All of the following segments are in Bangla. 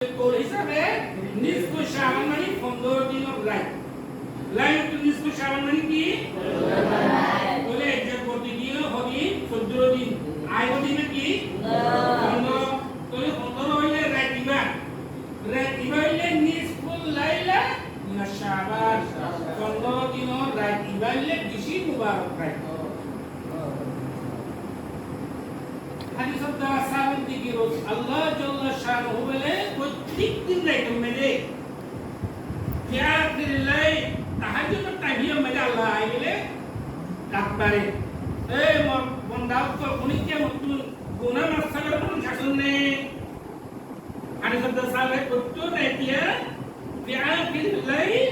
কোল হিসাবে নিষ্প শাবান মানে 15 দিন অফ লাইফ লাইফ টু নিষ্প শাবান মানে কি বলে যে প্রতিদিন হবি 14 দিন আই দিনে কি 15 তাহলে 15 হইলে রাতিবা হইলে নিষ্প লাইলা মিনা শাবান 15 দিন রাতিবা হইলে বেশি মুবারক রাত হাদিস দ্বারা সাবিত কি রোজ আল্লাহ জাল্লা শানুহু বলে প্রত্যেক দিন রাতে মেরে ফিআখির লাইল তাহাজ্জুদ টাইমে মেরে আল্লাহ আইলে ডাকবারে এই বন্দাও তো উনিকে মতুন গুনাহ মাফসালের কোন শাসন নেই হাদিস দ্বারা সাবিত প্রত্যেক রাতে ফিআখির লাইল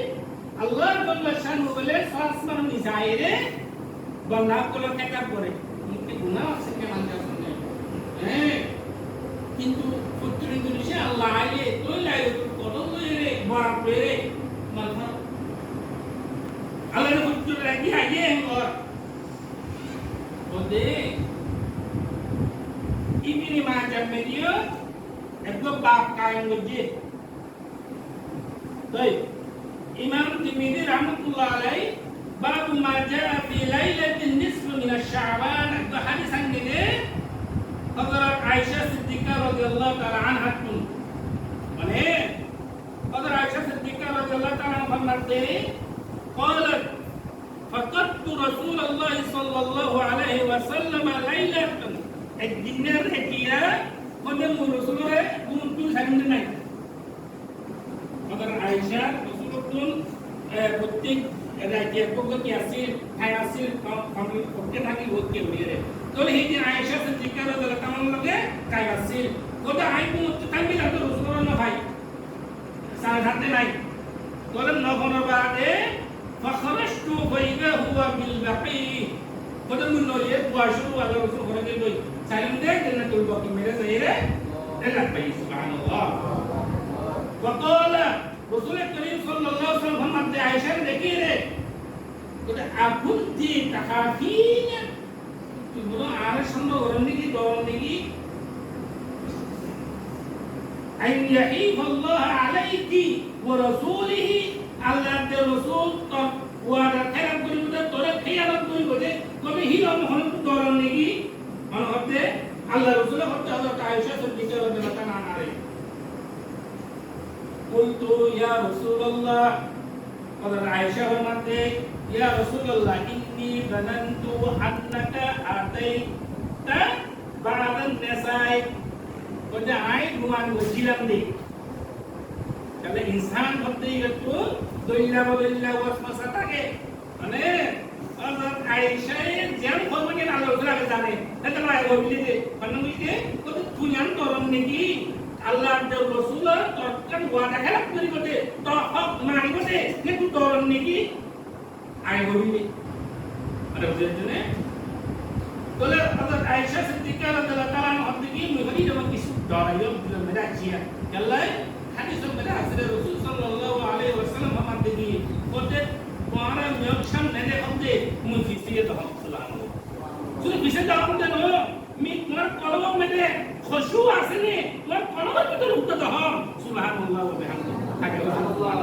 আল্লাহ জাল্লা শানুহু বলে সাসমান নিসাইরে বন্দাও কোলে কেটা করে উনিকে গুনাহ আছে কেমন শাসন কিন্তু পুত্র ইন্দোনেশিয়া আল্লাহ আইলে তোই লাইলে কত লইরে বড় পেরে মালফা আল্লাহর পুত্র রাখি আগে আর বলে ইবনে মাজাহ মেদিও একদম বাপ কায়েম গজে তাই ইমাম তিরমিজি রাহমাতুল্লাহ আলাইহি বাবু মা জাআ ফি লাইলাতিন নিসফ মিন আশ-শাবান একটা হাদিস আনলে হযরত আয়েশা সিদ্দিকা রাদিয়াল্লাহু তাআলা আনহা মানে হযরত আয়েশা সিদ্দিকা রাদিয়াল্লাহু তাআলা ফরমাতে قالت فقدت رسول الله صلى الله عليه وسلم ليلة الدينار هدية قدم رسول الله كنت سنين হযরত আয়েশা রাসূলুল্লাহ প্রত্যেক রাতে প্রগতি আছে খায় আছে করতে থাকি হতে হইরে তোলে এই যে আয়েশা সিদ্দিকা রাদিয়াল্লাহু তাআলা লগে খায় আছে ওটা আইকু মত থাকবি না তো রাসূলুল্লাহ না ভাই সারা হাতে নাই তোলে নগনের বাদে ফখরজতু বাইনা হুয়া বিল বাকি ওটা মুন নয়ে বয়সু আল্লাহ রাসূল ঘরে গই সাইলেন দে জান্নাতুল বাকি মেরে যাইরে আল্লাহ পাই সুবহানাল্লাহ وقال رسول الكريم صلى الله عليه وسلم محمد عائشة দেখি রে ওটা আকুন্তি তাকাফিন তুমি আর সামনে গরম নাকি আইন ইয়াহিফ আল্লাহ আলাইকি ওয়া রাসূলিহি আল্লাহর রাসূল তো ওয়াদা খেলা করিবে তোরে খেয়ালত করিবে যে কবে হিরম হন গরম নাকি মানে হতে আল্লাহ রাসূল হতে হযরত আয়েশা সিদ্দিকা রাদিয়াল্লাহু তাআলা আনহা قلت يا رسول الله قال عائشة فرماتے يا رسول الله إني ظننت أنك أتيت بعض النساء قد عيد নুমান বলছিলাম রে তাহলে ইনসান হতে গেতো দইলা বদইলা ওয়াসওয়াসা থাকে মানে হযরত আয়েশা যেন ফরমানে আল্লাহ রাসূল জানে তাহলে ভাই বলতে ফরমাইতে কত তুইয়ান করম নাকি আল্লাহর রাসূল তৎকাল ওয়াদা খেলা করি বটে তো হক মানি বটে কিন্তু দরন নাকি আই হইবে আরে বুঝছেন তোলে হযরত আয়েশা সিদ্দিকা রাদিয়াল্লাহু তাআলা আনহা কি মুহরি যেমন কিছু দরাইও মেরা জিয়া আল্লাহ হাদিস মেরা আসলে রাসূল সাল্লাল্লাহু আলাইহি ওয়াসাল্লাম আমার দিকে বটে তোমার মেয়কশন নেনে হতে মুই ফিসিয়ে তো সুবহানাল্লাহ শুধু বিশেষ দাম দেন মি তোমার কলম মেরে খুশু আসেনি তোমার কলমের ভিতরে উত্তর হম সুবহানাল্লাহ ওয়া বিহামদিহি সুবহানাল্লাহ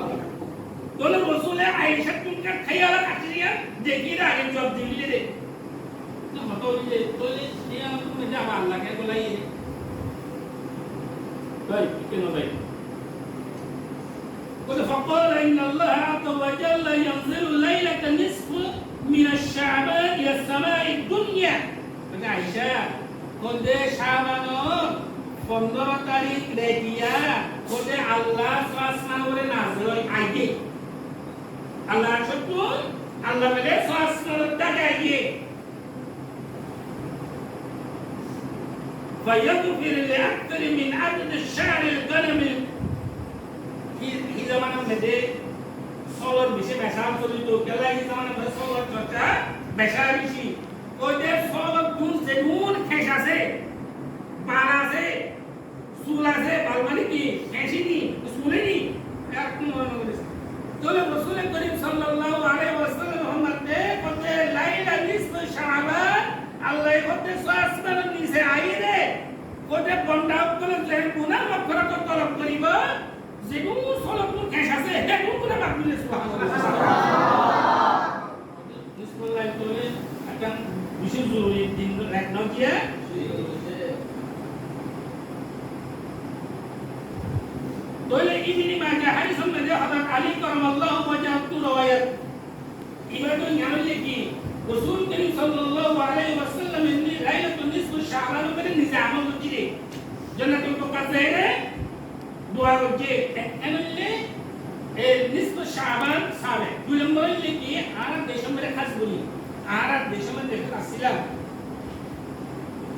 তোলে রাসূলে আয়েশা তুমি খাইয়ালা কাটিয়া দেখি রে আগে জব দিলি রে তো হতলে তোলে দিয়া তুমি যা আল্লাহ কে বলাই ভাই কেন ভাই قل فقال إن الله عز وجل ينزل ليلة النصف من الشعبان إلى السماء الدنيا عائشة قد شعبان 15 তারিখ রেডিয়া কোতে আল্লাহ আসমানে নাযিল হয় আগে আল্লাহ সত্য আল্লাহ বলে আসমানে ডাকে আগে فيغفر لأكثر من عدد الشعر القلم في زمان মধ্যে সলর বেশি মেশাল চলিত কেলা এই জামানে সলর চর্চা মেশাল বেশি ওইতে সলর গুণ যেগুন খেস আছে পান আছে চুল আছে বালমানি কি খেসিনি চুলেনি একদম মনে করেছে তোলে রাসূল করিম সাল্লাল্লাহু আলাইহি ওয়াসাল্লাম রহমতে কতে লাইলা নিসফ শাবান আল্লাহ কতে আসমানের নিচে আইরে কতে বন্ডা করে যে গুনাহ মাফ করা তলব করিবা bile subhanallah bismillah tole akan bisa zuri din rek no dia tole ibni majah hadis में हज़रत अली करमल्लाहु वजह तू रवायत इबादत ஞான लेकी रसूल करीम सल्लल्लाहु अलैहि वसल्लम ने लाइलतुल निस्फ शाबान में निजाम मुझे जन्नत को कासे दुआ रोजे एनले निस्फ शाबान साले दुलंबर लेकी आरा देश में खास बोली आरा देश में देखा सिला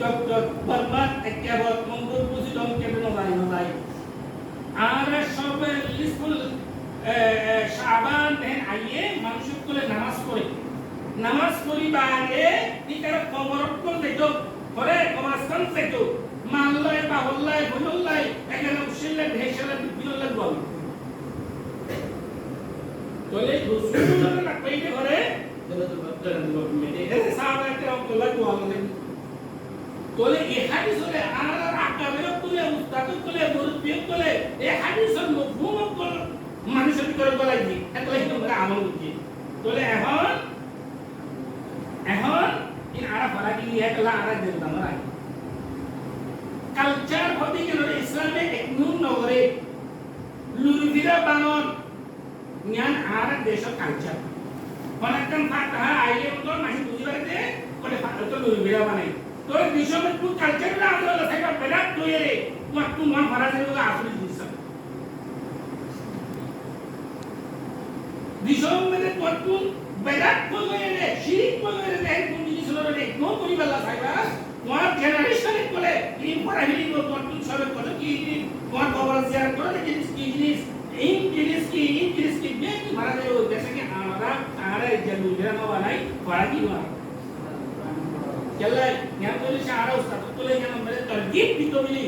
जब बर्मा एक्यावत मंगल पूजी लोग के नजाई आरा सब निस्फुल शाबान देन आइए मानुषिक को नमाज पढ़े নামাজ পড়িবার আগে নিকার কবরত কোন দেখো পরে কবরস্থান দেখো মাল্লায় বাহুল্লায় বুলুল্লায় এখানে উশিল্লে ভেশালে বিলুল্লাহ বল তোলে রসুলুল্লাহ না কইতে করে মেনে এর সাহাবা کرام কল্লা দোয়া বলেন তোলে এই হাদিসে আর আকাবে তুলে উস্তাদ তুলে মুরব্বি তুলে এই হাদিসের মফহুম কল মানুষের করে বলাই দি এত আমরা আমল করছি তোলে এখন in arah faragi lihat lah arah dari tamara culture hoti ke lori Islam में एक नून नगरे लुरफिरा बानन न्यान arah देशो culture पनाकन फाता आइले उनको masih बुझी बारे कोले फाता तो लुरफिरा बानाई तो देशो में तू culture ला आदो लसे का बेला तो ये रे तू मन फराजे लोग आसुरी दिस देशो में तो বেদাত কইরে শিরিক কইরে দেন কোন জিনিস হলো রে কোন করিবাল্লা সাইবা তোমার জেনারেশনে বলে ইন পড়াহিলি তো তুই সবে বলে কি তোমার খবর শেয়ার করো যে জিনিস কি বেকি মারা যায় ওই দেশে কি আমরা আরে জলু জেরা বানাই পড়াকি না চলে জ্ঞান বলে সারা উস্তাদ বলে যেন মানে তরগিব দিতে বলি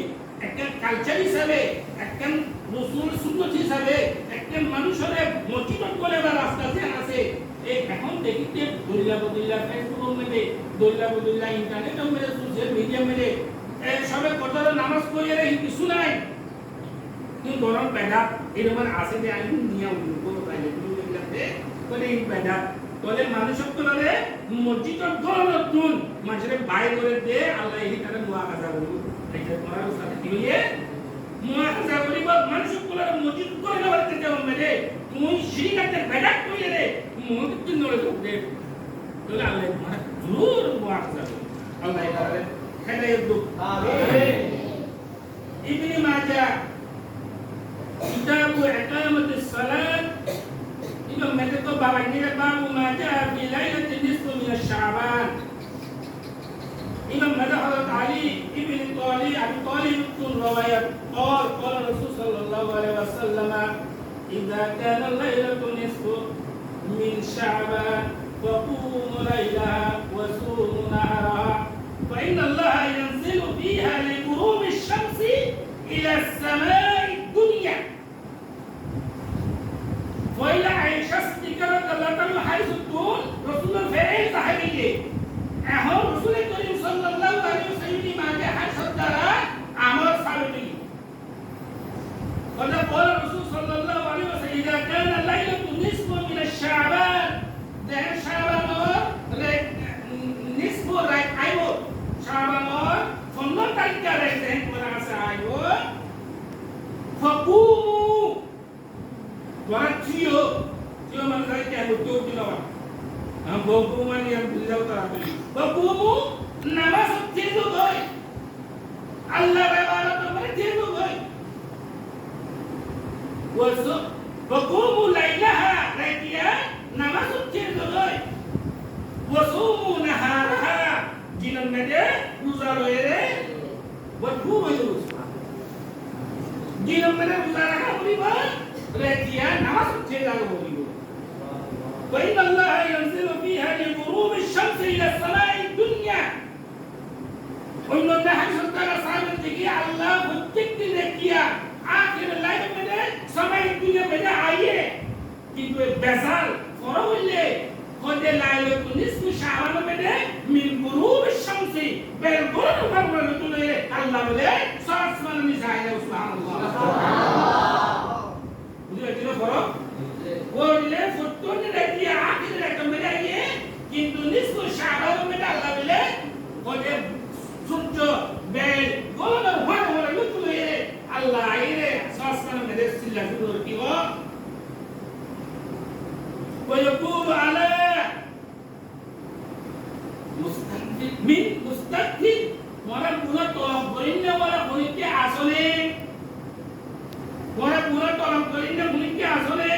একটা কালচার হিসাবে একটা রাসূল সুন্নাত হিসাবে একটা মানুষের মোটিভেট করে বা রাস্তা আছে এখন দেখিতে দলিলা বদলিলা ফেসবুক মধ্যে দলিলা বদলিলা ইন্টারনেট মধ্যে সোশ্যাল মিডিয়া মধ্যে এই সবে কতর নামাজ পড়ে রে কিছু নাই কিন্তু গরম পেদা এরকম আছে যে আমি নিয়া উঠবো তাইলে তুমি লাগতে কোনে এই পেদা তোলে মানুষক তোলে মসজিদ গরম তুন মানুষের বাইরে করে দে আল্লাহ এই কারণে দোয়া কাজা বলবো এটা তোমার সাথে কি হইয়ে মুয়া কাজা বলিব মানুষক তোলে মসজিদ করে দেওয়ার চেষ্টা করবে তুই শিরিকাতে পেদা কইলে রে mungkin nolak deh, tu lah leh mana jurur buat sahaja. Allah ibarat, kena itu. Amin. Ibni Majah, kitab iqamat salat, imam mereka tu bawa ini babu Majah bilailat nisfu min Sya'ban. Imam Majah Hazrat Ali ibn Talib Abi Talib pun riwayat, qala Rasul sallallahu alaihi wasallam, "Idza kana lailatul nisfu من شعبان فقوموا ليلها وصوموا نهارها فإن الله ينزل فيها لغروب الشمس إلى السماء الدنيا وإلى عائشة ذكرت الله تعالى حيث تكون رسول الفعل صحيح أهو رسول الكريم صلى الله عليه وسلم ما جاء حسب أمر صحيح قال الرسول صلى الله عليه وسلم إذا كان الليلة نصف من الشعبان ده شعبان और نصف right आयो شعبان और 15 तारीख का रहते हैं पूरा से आयो فقوموا واتيو जो मन करे क्या मुद्दों की लवा हम भोगुमान yang beliau terapi فقوموا नमाज तीन गए अल्लाह इबादत में तीन गए وقوموا ليلها ركيا نماز التنزل وصوموا نهارها جنن مده روزا لويره وقوموا يوسف جنن مده روزا رها بوليبا ركيا نماز التنزل بوليبا وإن الله ينزل فيها لغروب الشمس إلى السماء الدنيا وإن الله سبحانه وتعالى تجي الله بتكتي ركيا आखिर लाइफ में समय दुनिया में आइए किंतु बेसाल फरोले खोदे लाइलो तुनिस मुशावन में मिन गुरूब शम्सी बेल गुरूब फरमान तुले अल्लाह बोले सास मन मिसाइल सुभान अल्लाह मुझे कितना फरो वो আসমান মেরে সিল্লা শুরু কি গো ويقول على مستقبل من مستقبل ওরা পুরো তলব করেন না ওরা বলিকে আসলে ওরা পুরো তলব করেন না বলিকে আসলে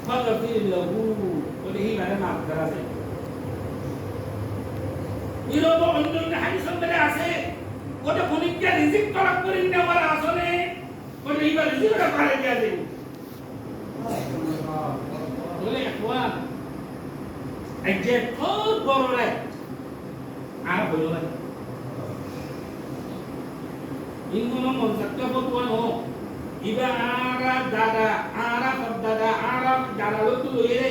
ফাগফির লাহু বলে এই বারে মাফ করা যায় এরকম অন্য হাদিস মধ্যে আছে ওটা বলিকে রিজিক তলব করেন না ওরা আসলে বলে এই বারে রিজিকটা পারে দিয়া দেব বলে একবার একজন খুব বড় রে আর বলো না ইনগুলো মনসাক্কা বতুয়ান হো ইবা আরা দাদা দাদা লতু লইরে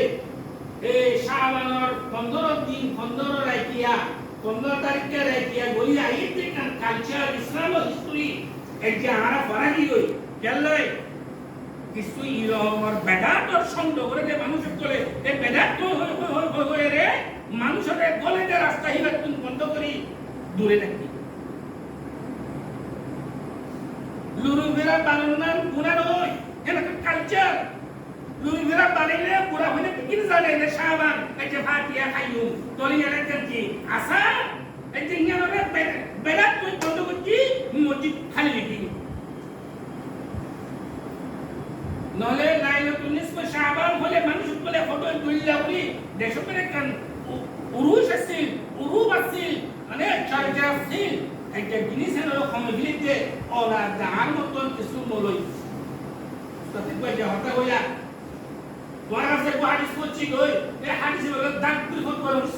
এই শাবানর 15 দিন 15 রাইকিয়া 15 তারিখে রাইকিয়া গলি আইতে কান কালচার ইসলাম হিস্টরি একজন আরা ফরাগি গই কেললাই কিছু ইরমর বেদাতর সঙ্গ করে যে মানুষের চলে এই বেদাত হয়ে রে মানুষের গলে যে রাস্তা হিবার তুমি বন্ধ করি দূরে থাকি লুরু ভেরা বানানোর গুণা নয় এটা কালচার লুরু ভেরা বানাইলে পুরা হইলে কি জানে যে শাবান এই যে ফাতিহা খাইয়ুম তলি এর কি আসা এই যে ইয়ারে বেদাত তুই বন্ধ করছি মসজিদ খালি লিখি নলে লাইলাতুল নিসফ শাবান হলে মানুষ বলে ফটো তুললা বলি দেশপরে কান উরুশ আছিল উরুব আছিল মানে চার্জা আছিল একটা জিনিসের রকম গিলিতে ওরা দান মতন কিছু মলই তাতে কই যে হতা হইয়া তোরা সে হাদিস করছি কই এই হাদিস বলে দান তুই ফটো করস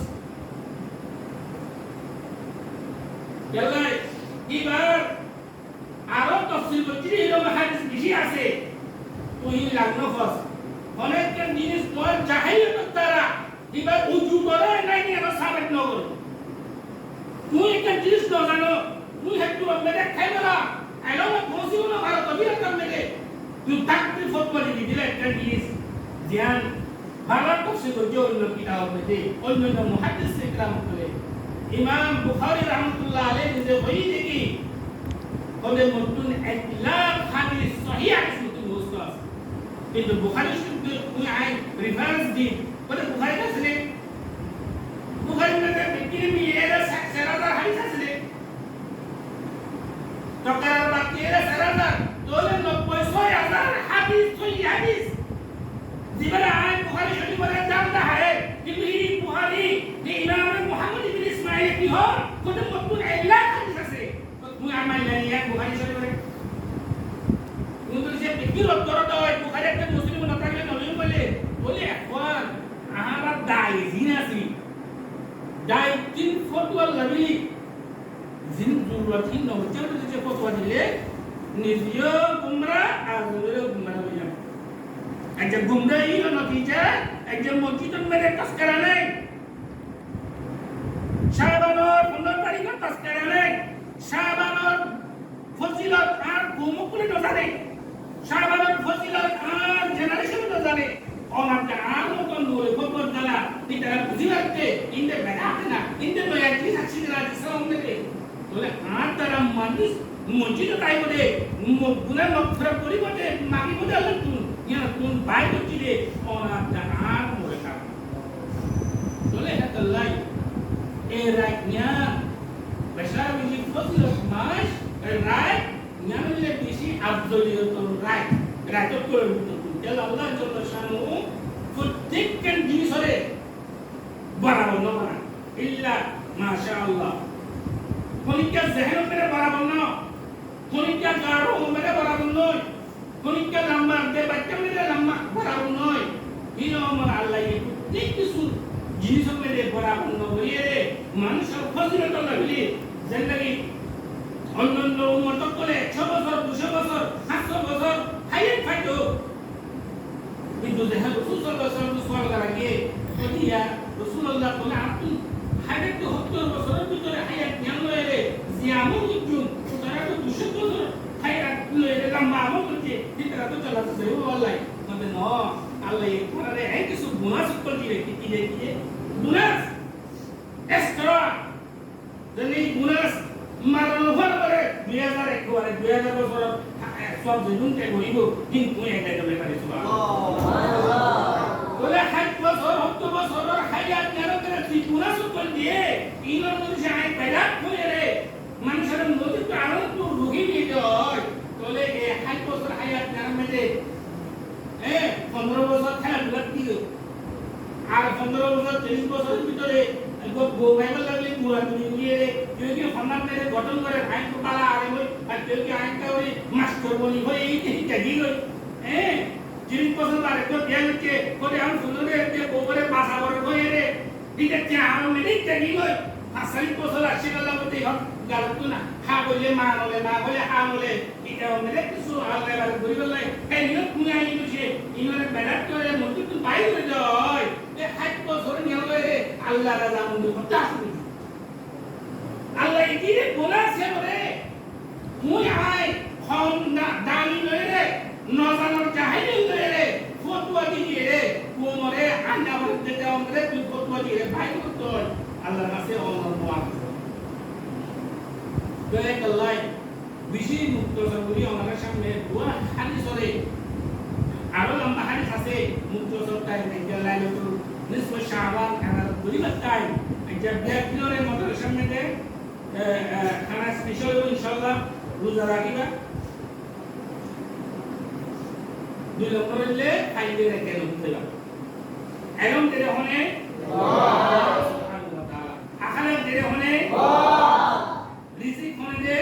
গেলাই এবার আরো তফসিল করছি এরকম হাদিস বেশি আছে তুই লাগনো ফস অনেক জিনিস তোর জাহিলিয়ত দ্বারা এবার উজু করে নাই নিয়ে সাবেক ন করে তুই একটা জিনিস ন জানো তুই একটু মেরে খাইবে না আইলো না পৌঁছিও না ভালো কবিরা কাম মেরে তুই তাকতি ফট করে দিলে একটা জিনিস ধ্যান ভালো করছে যে অন্য কিতাব মধ্যে অন্য মুহাদ্দিস ইকরাম করে ইমাম বুখারী রাহমাতুল্লাহ আলাইহি যে বই দেখি বলে মতুন ইখতিলাফ হাদিস সহিহ হাদিস মতুন মুস্তাফ কিন্তু বুখারী শরীফে কোন আই রিফারেন্স দি বলে বুখারী আছে বুখারী মধ্যে বিকিরি মিয়েরা সারাদা হাদিস আছে তো কার বাকি এরা সারাদা দোলে 90,000 হাদিস সহিহ হাদিস জিবরা আই বুখারী শরীফ বলে জানতা হয় কিন্তু এই বুখারী এই ইমাম মুহাম্মদ ইবনে ইসমাঈল কি হয় কোন মতুন ইল্লা হাদিস আছে তুই আমায় জানিয়া বুখারী শরীফে উনদের যে বিকিরত করতে হয় বুখারী একটা মুসলিম না থাকলে নবী বলে এখন আমরা দাই জিনাসি দাই তিন ফতোয়া লাগলি জিন জুরুরাতিন নবচে যে ফতোয়া দিলে নিজিও গুমরা আর নিজেও গুমরা হয়ে যাবে একজন গুমরাই হলো নতিজা একজন মসজিদের মেরে তাসকারা নেই শাবানোর 15 তারিখে তাসকারা নেই শাবানোর ফজিলত আর গোমকুলে নজারে শাবানোর ফজিলত আর জেনারেশন নজারে অনাটা আর মতন বলে খবর দালা এটা বুঝি রাখতে ইন্দে বেড়াতে না ইন্দে বয়াতি সাক্ষী রাজ ইসলাম থেকে বলে আর তারা মানুষ মসজিদ তাই বলে গুনাহ মগফিরা পরিবর্তে মাগি বলে আল্লাহ তুন বাই করছি রে অনাটা আর মরে থাক বলে এটা লাই এ রাইট নিয়া বেশার বিজি ফজিলত মাস রাইট নিয়া মিলে বেশি আফজলিয়ত রাইট করে তেল আল্লাহ জল্ল শানু প্রত্যেকটা জিনিস হলে বরাবর না বানা ইল্লা মাশাআল্লাহ কোনিকা জেহেন মেরে বরাবর না কোনিকা গারো মেরে বরাবর নয় কোনিকা লম্বা দে বাচ্চা মেরে লম্বা বরাবর নয় ইনো আমার আল্লাহ এই প্রত্যেক কিছু জিনিস মেরে বরাবর নয় রে মানুষের ফজিলত লাগলি জিন্দেগি অন্যান্য উম্মত করে 6 বছর 200 বছর 700 বছর হাইয়ের ফাইতো কিন্তু দেখা রাসূল সাল্লাল্লাহু আলাইহি ওয়াসাল্লাম সওয়াল করাকে বলিয়া রাসূলুল্লাহ বলে আপনি হায়াত 70 বছরের ভিতরে হায়াত জ্ঞান লয়ে যে আমল কিছু তারা তো 200 বছর হায়াত লয়ে লম্বা আমল করছে এটা তো চলাতে দেব আল্লাহ মানে ন আল্লাহ এই কোরআনে এই কিছু গুনাহ করে দিবে কি গুনাহ এক্সট্রা যদি গুনাহ মারণ হওয়ার পরে 2001 বছর সব যেদিন কে করিব কিন্তু এটা গেলে পারে সুবহানাল্লাহ বলে 60 বছর 70 বছরের হায়াত নিরন্তর ত্রিপুরা সুকল দিয়ে ইনর মধ্যে সে আই পেদা করে রে মানুষের মধ্যে তো আরো তো রোগী নিয়ে যায় বলে এই 60 বছর হায়াত নিরন্তরে 15 বছর খেলাধুলা দিল আর 15 বছর 30 বছরের ভিতরে গো বাইবেল লাগলে বুয়া তুমি নিয়ে কেউ কেউ ফন্নাতে গঠন করে আইন তো পালা আরে হই আর কেউ কেউ আইনটা ওই মাস্টার বলি হই এই যে কি হই 30 বছর বারে তো দেলকে করে আম সুন্দরে তে গোবরে পাসা করে হই রে দিতে চা আম মেনে কি হই 40 বছর আসি গেল মতে হক গাল তো না খা বলে মা বলে না বলে আ বলে এটা মেরে কিছু আল্লাহ বার করি বলে এই নিয়ে তুমি আই দিছে ইনরে বেড়াত করে মতে তো বাইরে যায় এ 60 বছর নিয়ে রে আল্লাহ রাজা মন্দির কথা শুনি আল্লাহ ইতিরে বলেছে রে মুই আই হম না দানি লই রে নজানোর জাহিল লই রে ফতোয়া দিয়ে রে কোমরে আন্না বলতে দাও রে তুই ফতোয়া দিয়ে রে ভাই তো আল্লাহর কাছে অনুরোধ দয়া আল্লাহ বেশি মুক্ত সরবরি আমাদের সামনে দোয়া হাদিস করে আরো লম্বা হাদিস আছে মুক্ত সরকার থেকে লাইলাতুল নিসফ শাবান কানার পরিবার টাইম একটা ব্যক্তিরে মধ্যে সামনে দে খানা স্পেশাল ইনশাআল্লাহ রোজা রাখিবা দুই নম্বর হইলে খাইলে রেখে দিবা এরকম যেটা হনে সুবহানাল্লাহ তাআলা আখানে যেটা হনে রিজিক হনে দে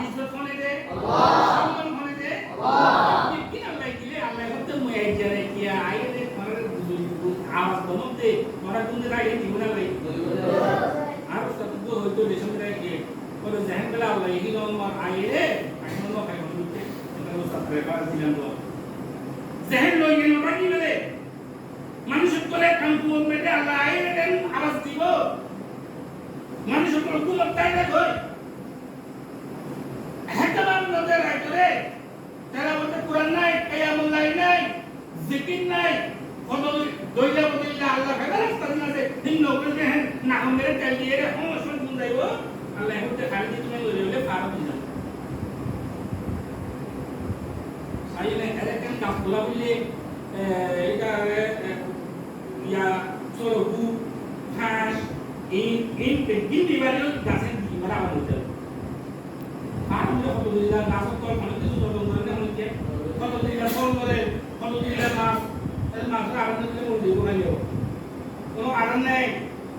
ইজ্জত হনে দে সম্মান হনে দে কি আল্লাহ দিলে আল্লাহ হতে মুই জানে কি আইলে করে আওয়াজ বলতে তোরা কোন জায়গায় জীবন আলাই আর সত্য হইতো দেশম রাখে করে জাহেন বেলা আল্লাহ এই নম্বর আইলে এখন নো খাই হইতে এটা সত্য রেকর্ড দিলাম তো জাহেন লই গেল বাকি বলে মানুষ করে কাম কুম মেতে আল্লাহ আইলে দেন আওয়াজ দিব মানুষ করে কুম তাই দেখো হেতাবান নজর রাখলে তারা বলতে কোরআন নাই কিয়ামুল্লাহ নাই জিকির নাই কত দইলা বদিল্লা আল্লাহ ফেরা রাস্তা দিনাছে তিন নকল দেখেন না মেরে তেল দিয়ে রে সমস্যা গুণ যাইবো আল্লাহ হতে খালি তুমি লইলে ফারা দিনা সাইনে এরকম কাজ করা বলে এটা ইয়া সরবু হাঁস ইন পেগিন দিবারও গাছের দিবারা হতে আর কত দিলা নাসক কর মানে কিছু দরকার করে না হচ্ছে কত দিলা ফল করে কত দিলা মাছ el master आनंद के मूल जीवन है यो तो आनंद है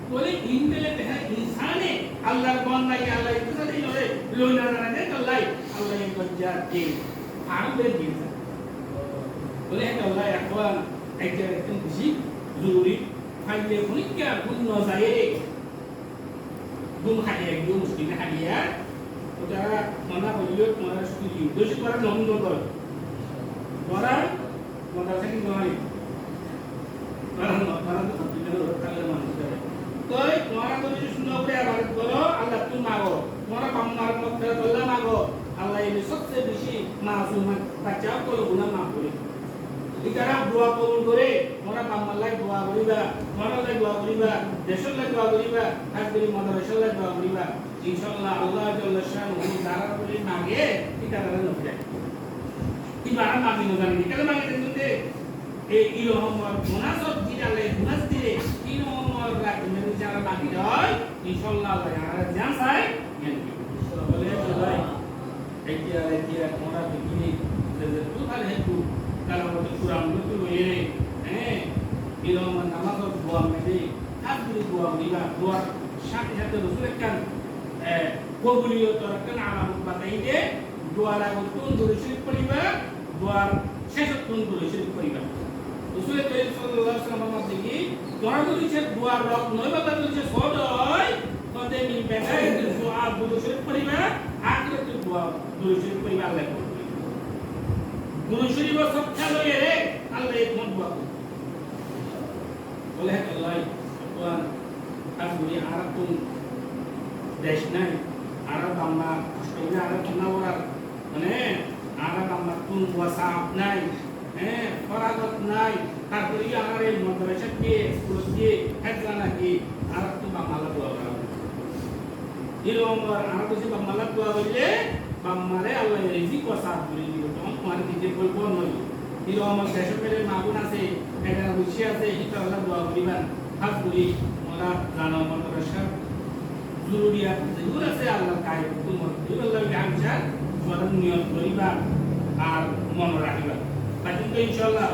बोले इनमें है इंसान है अल्लाह कौन नहीं अल्लाह इतना नहीं होए लोना ना दे अल्लाह अल्लाह ये बच्चा के आनंद दे दिया बोले है अल्लाह अकवान एक जगह किसी जरूरी फाइले खुद क्या खुद नजारे गुम खाया जो मुश्किल है यार तो जरा मना बोलियो तुम्हारा स्टूडियो दूसरी बार नॉन दो करो तुम्हारा मना से कि तुम्हारी orang tu sampai kalau kalau manusia. Koi, orang tu jadi sunnah boleh apa? Kalau Allah tu mago, orang pamar makter Allah mago, Allah ini सबसे बेसी मासूम बच्चा kalau guna mago. Dikarang dua puluh dore, orang pamar lagi dua beriba, orang lagi dua beriba, desol lagi dua beriba, hasbiri mother desol lagi dua beriba. Insyaallah Allah Jalla Shanuhu darah beri mage, kita akan nampak. Ibarat magi nuzani, kalau magi tentunya এই রহমত মুনাসব দিলে মুনাস দিলে এই রহমত রাখতে মেনে যারা বাকি হয় ইনশাআল্লাহ আল্লাহ আর জান চাই ইনশাআল্লাহ বলে ভাই এইটা তোমরা বিকিনি যে তুই খালি হেতু কালামত কুরআন তো লইরে এই রহমত নামাজ দোয়া মেদে হাজরি দোয়া নিবা দোয়া সাথে সাথে রাসূল কান কবুলিয়ত রাখেন আলামত বাতাই দে দোয়া লাগো তুন দরুদ পড়িবা দোয়ার শেষ তুন দরুদ পড়িবা Rasul sallallahu alaihi wasallam mengatakan, orang tu dicet dua rok, noi bapak tu dicet sodoi, kau demi bekai itu doa bulu syirik peribah, akhir itu doa bulu syirik peribah lepas. Bulu syirik besok kalau ye, Allah itu mau buat. Oleh Allah, Tuhan, asli Arab tu desnai, Arab amma, ini Arab penawar, mana Arab amma tu wasap nai. ফরাগত নাই তারপরে আমার এই মাদ্রাসা কে স্কুল কে হেডলানা কে আর তো বাংলা দোয়া করা এরকম আর তো বাংলা দোয়া বললে বাম্মারে আল্লাহ রিজিক ও সাথ করে দিও তখন তোমার দিকে বলবো নয় হিরো আমার দেশের মেরে মাগুন আছে এটা বুঝি আছে এটা আল্লাহ দোয়া করিবেন হাত করি মোরা জানো মাদ্রাসা জরুরিয়াত যেগুলো আছে আল্লাহ কায় তোমার আল্লাহ গামছা স্মরণ নিয়ত করিবা আর মনে রাখিবা তাই কিন্তু ইনশাআল্লাহ